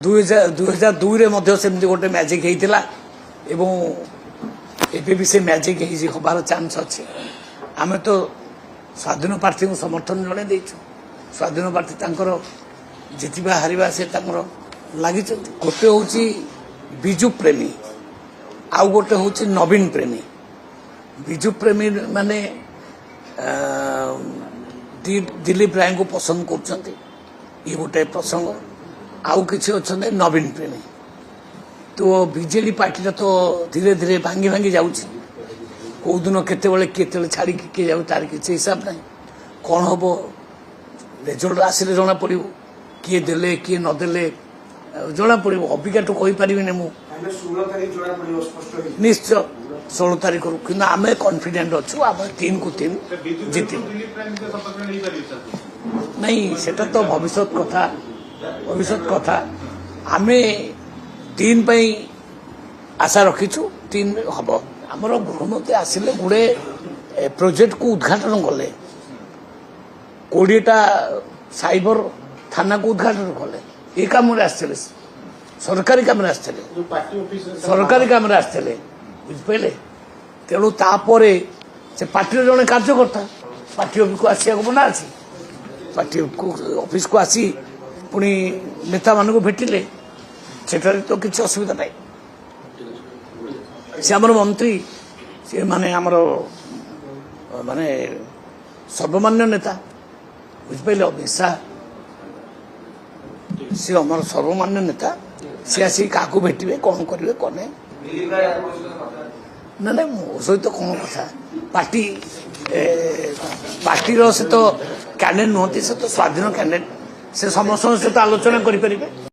2002 सेमती गोटे मैजिक होता एबे भी से मैजिक हबार चांस अच्छे आम तो स्वाधीन प्रार्थी को समर्थन जन देचु स्वाधीन प्रार्थी जितवा हारिबा से लगी गोटे हूँ बिजु प्रेमी आउ गोटे हूँ नवीन प्रेमी बिजु प्रेमी माने दिलीप राय को पसंद कर गोटे प्रसंग आउ किसी अच्छा नवीन प्रेमी तो बीजेडी पार्टी तो धीरे धीरे भांगी भांगी जाऊँगी कौ दिन केत छाड़ी किए जाऊ तार किसी हिसाब ना कौन हम रेजल्ट आसिले जना पड़ किए देले किए नदेले जना पड़ अबिकाठू कहीपर निश्चय 16 तारीख कि आम कॉन्फिडेंट अच्छु आम 3 को 3 जीत नहीं सेटा तो भविष्य कथा आम 3 आशा रखीचु 3 हम आमर गृहमंत्री आसिले गुड़े प्रोजेक्ट को उद्घाटन कले 20टा साइबर थाना को उद्घाटन कले ये कम सरकारी कम सरकारी कम बुझिपारे तेणु तापर से पार्टी जड़े कार्यकर्ता पार्टी ऑफिस को आसिया मना अच्छी पार्टी ऑफिस को आसी पुणी नेता मान को भेटिले सेठारे तो किसी असुविधा ना से आमर मंत्री सी माने आमर माने सर्वमान्य नेता बुझिपारे अमित शाह सी आमर सर्वमान्य नेता सी आसी क्या भेटे कौन करेंगे कौन ना ना मो सहित कौन कथा पार्टी पार्टी से तो कैंडिडेट नुहति से तो स्वाधीन कैंडिडेट से समस्त सहित आलोचना करें।